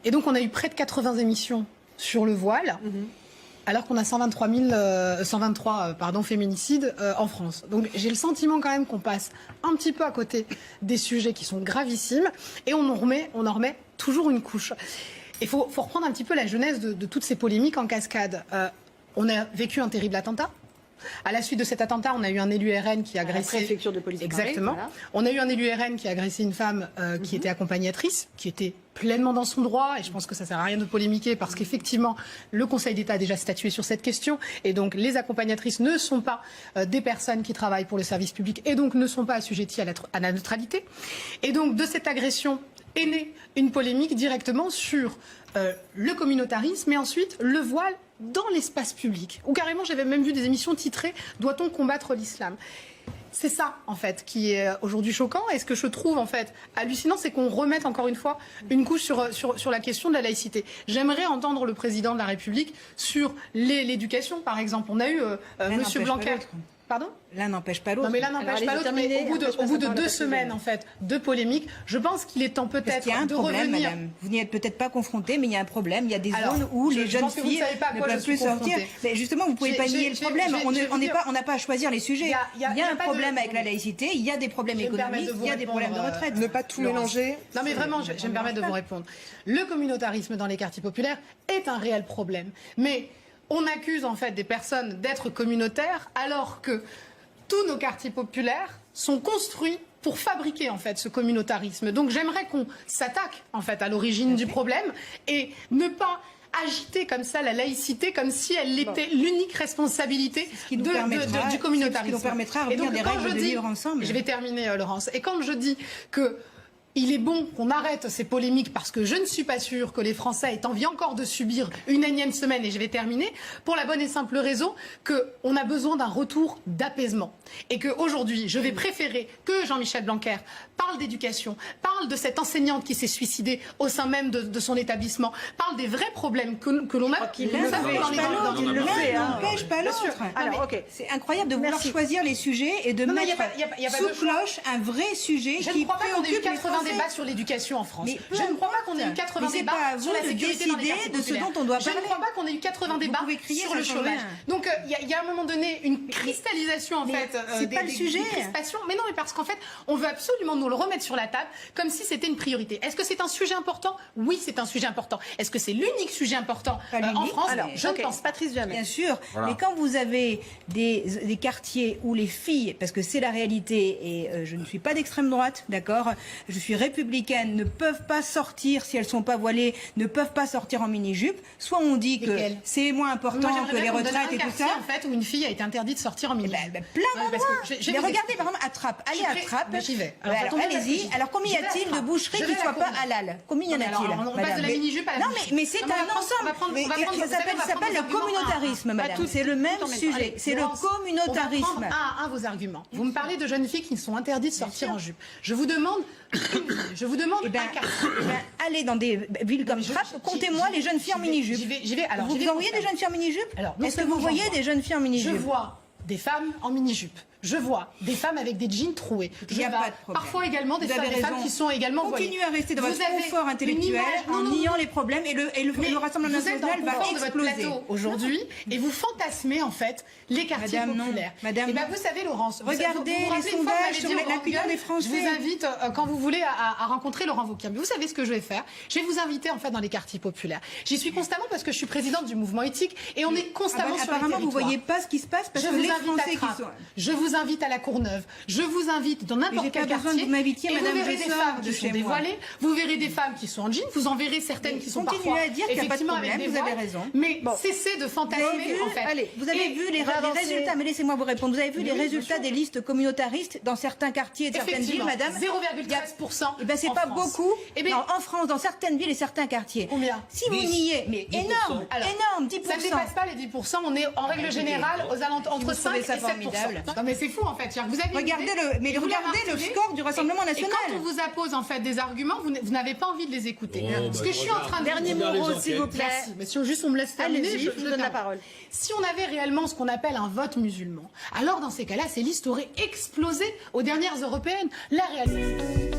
Et donc on a eu près de 80 émissions sur le voile. Alors qu'on a 123 féminicides en France. Donc j'ai le sentiment quand même qu'on passe un petit peu à côté des sujets qui sont gravissimes et on en remet toujours une couche. Il faut reprendre un petit peu la genèse de toutes ces polémiques en cascade. On a vécu un terrible attentat. À la suite de cet attentat, on a eu un élu RN qui a agressé... La préfecture de police. Exactement. Voilà. On a eu un élu RN qui a agressé une femme qui était accompagnatrice, qui était pleinement dans son droit, et je pense que ça sert à rien de polémiquer parce qu'effectivement, le Conseil d'État a déjà statué sur cette question, et donc les accompagnatrices ne sont pas des personnes qui travaillent pour le service public, et donc ne sont pas assujetties à la neutralité. Et donc de cette agression est née une polémique directement sur le communautarisme, et ensuite le voile dans l'espace public, où carrément j'avais même vu des émissions titrées « Doit-on combattre l'islam ?» C'est ça, en fait, qui est aujourd'hui choquant. Et ce que je trouve, en fait, hallucinant, c'est qu'on remette encore une fois une couche sur la question de la laïcité. J'aimerais entendre le président de la République sur l'éducation, par exemple. On a eu Monsieur Blanquer. Pardon ? L'un n'empêche pas l'autre. Non, mais l'un n'empêche pas l'autre. Mais au bout de 2 semaines, en fait, de polémique, je pense qu'il est temps peut-être de revenir. Madame. Vous n'y êtes peut-être pas confrontée, mais il y a un problème. Il y a des zones où les jeunes filles ne peuvent plus sortir. Mais justement, vous ne pouvez pas nier le problème. On n'a pas à choisir les sujets. Il y a un problème avec la laïcité, il y a des problèmes économiques, il y a des problèmes de retraite. Ne pas tout mélanger. Non, mais vraiment, je vais me permettre de vous répondre. Le communautarisme dans les quartiers populaires est un réel problème. Mais on accuse en fait des personnes d'être communautaires alors que tous nos quartiers populaires sont construits pour fabriquer en fait ce communautarisme. Donc j'aimerais qu'on s'attaque en fait à l'origine du problème et ne pas agiter comme ça la laïcité comme si elle était l'unique responsabilité du communautarisme. Ce qui nous permettra de revenir des règles de vivre ensemble. Je vais terminer, Laurence. Et quand je dis que il est bon qu'on arrête ces polémiques parce que je ne suis pas sûre que les Français aient envie encore de subir une énième semaine, et je vais terminer, pour la bonne et simple raison qu'on a besoin d'un retour d'apaisement. Et qu'aujourd'hui, je vais préférer que Jean-Michel Blanquer parle d'éducation, parle de cette enseignante qui s'est suicidée au sein même de son établissement, parle des vrais problèmes que l'on a. Il n'empêche pas l'autre. Alors, ok. C'est incroyable de vouloir choisir les sujets et de mettre sous cloche un vrai sujet qui préoccupe les Français. Débat sur l'éducation en France. Je ne crois pas qu'on ait eu 80 débats sur la sécurité dans les quartiers populaires. De ce dont on doit parler. Je ne crois pas qu'on ait eu 80 débats sur le chômage. Donc il y a à un moment donné une cristallisation en fait. C'est pas le sujet. Mais non, mais parce qu'en fait, on veut absolument nous le remettre sur la table comme si c'était une priorité. Est-ce que c'est un sujet important ? Oui, c'est un sujet important. Est-ce que c'est l'unique sujet important en France ? Je ne pense pas. Patrice Jamais. Bien sûr. Mais quand vous avez des quartiers où les filles, parce que c'est la réalité, et je ne suis pas d'extrême droite, d'accord ? Je suis républicaines, ne peuvent pas sortir si elles ne sont pas voilées, ne peuvent pas sortir en mini-jupe. Soit on dit que c'est moins important que les retraites et tout ça. En fait, où une fille a été interdite de sortir en mini-jupe. Plein d'endroits. Mais regardez, par exemple, à Trappes. Allez à Trappes. J'y vais. Alors allez-y. Alors combien y a-t-il de boucheries qui ne soient pas halal ? Combien y en a-t-il ? On passe de la mini-jupe à la boucherie. Non, mais c'est un ensemble. Ça s'appelle le communautarisme, madame. C'est le même sujet. C'est le communautarisme. On va prendre vos arguments. Vous me parlez de jeunes filles qui sont interdites de sortir en jupe. Je vous demande un cas. Allez dans des villes comme Trappes, comptez-moi les jeunes filles en mini-jupe. Vous envoyez des jeunes filles en mini-jupe ? Est-ce que vous voyez des jeunes filles en mini-jupe ? Je vois des femmes en mini-jupe. Je vois des femmes avec des jeans troués. Il n'y a pas de problème. Parfois également des femmes qui sont également voilées. Continuez à rester dans votre confort intellectuel en niant les problèmes et le Rassemblement national va exploser aujourd'hui et vous fantasmez en fait les quartiers populaires. Madame, vous savez, Laurence, regardez les sondages sur l'opinion des Français. Je vous invite quand vous voulez à rencontrer Laurent Wauquiez. Mais vous savez ce que je vais faire ? Je vais vous inviter en fait dans les quartiers populaires. J'y suis constamment parce que je suis présidente du mouvement éthique et on est constamment sur les territoires. Apparemment, vous voyez pas ce qui se passe parce que les Français qui sont. Je vous invite à la Courneuve. Je vous invite dans n'importe quel quartier. Vous m'invitiez, Madame vous verrez des femmes qui sont dévoilées. Vous verrez des femmes qui sont en jean. Vous en verrez certaines qui sont parfois à dire qu'il n'y a pas de problème. Vous avez raison. Mais cessez de fantasmer en fait. Allez, vous avez vu les résultats. Mais laissez-moi vous répondre. Vous avez vu les résultats des listes communautaristes dans certains quartiers et certaines villes, Madame ? 0,13%. Eh bien, c'est pas beaucoup. En France, dans certaines villes et certains quartiers. Combien ? Si vous niez, mais énorme, 10%. Ça ne dépasse pas les 10%. On est en règle générale aux alentours entre 5 et 7%. Non mais c'est fou en fait. Regardez le score du Rassemblement national. Et quand on vous appose en fait des arguments, vous n'avez pas envie de les écouter. Ce que je suis en train de dernier mot, s'il vous plaît. Merci. Monsieur, juste on me laisse terminer. Je vous donne la parole. Si on avait réellement ce qu'on appelle un vote musulman, alors dans ces cas-là, ces listes auraient explosé aux dernières européennes. La réalité.